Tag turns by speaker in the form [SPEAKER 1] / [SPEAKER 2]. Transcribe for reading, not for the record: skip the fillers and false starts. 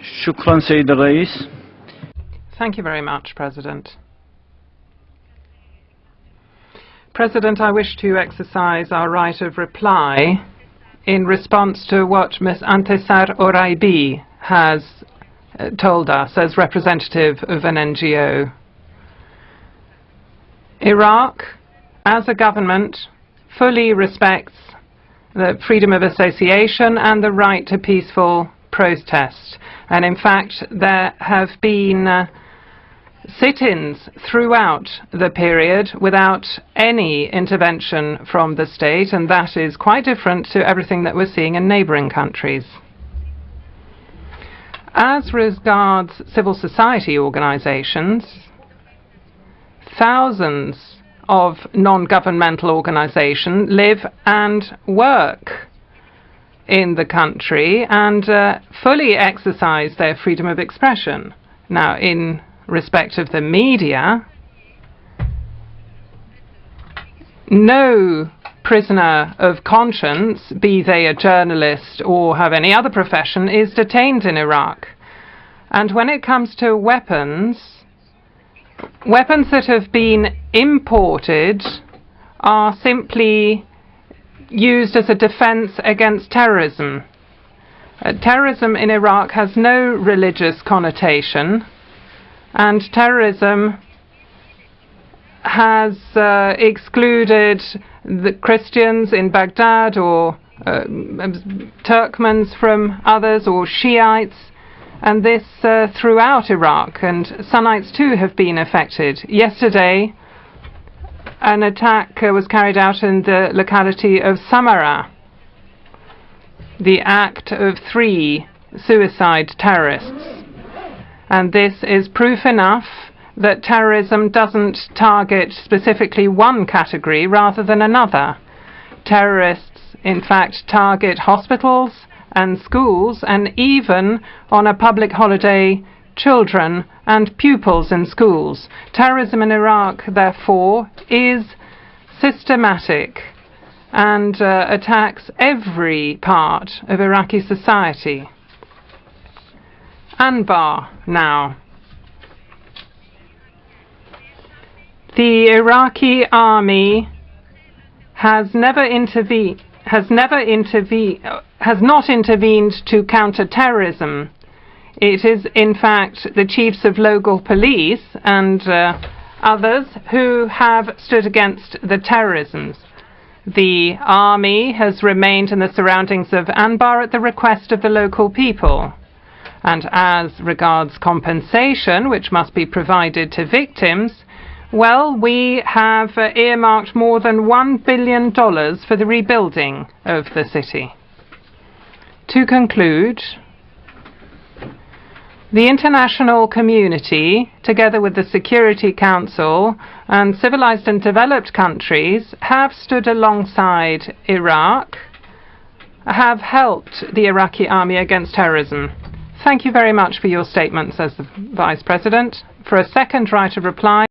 [SPEAKER 1] شكرا سيد الرئيس.
[SPEAKER 2] Thank you very much, President. President, I wish to exercise our right of reply in response to what Ms. Entisar al-Obady has told us as representative of an NGO. Iraq, as a government, fully respects the freedom of association and the right to peaceful protest. And in fact, there have been sit-ins throughout the period without any intervention from the state, and that is quite different to everything that we're seeing in neighboring countries. As regards civil society organizations, thousands of non-governmental organizations live and work in the country and fully exercise their freedom of expression. Now, in respect of the media, no prisoner of conscience, be they a journalist or have any other profession, is detained in Iraq. And when it comes to weapons that have been imported are simply used as a defense against terrorism. Terrorism in Iraq has no religious connotation, and terrorism has excluded the Christians in Baghdad or Turkmens from others, or Shiites, and this throughout Iraq, and Sunnites too have been affected. Yesterday, an attack was carried out in the locality of Samarra, the act of 3 suicide terrorists. And this is proof enough that terrorism doesn't target specifically one category rather than another. Terrorists, in fact, target hospitals and schools, and even on a public holiday, children and pupils in schools. Terrorism in Iraq, therefore, is systematic and attacks every part of Iraqi society. Anbar now. The Iraqi army has not intervened to counter terrorism. It is, in fact, the chiefs of local police and others who have stood against the terrorism. The army has remained in the surroundings of Anbar at the request of the local people. And as regards compensation, which must be provided to victims, well, we have earmarked more than $1 billion for the rebuilding of the city. To conclude, the international community, together with the Security Council and civilized and developed countries, have stood alongside Iraq, have helped the Iraqi army against terrorism. Thank you very much for your statements, as the Vice President. For a second right of reply.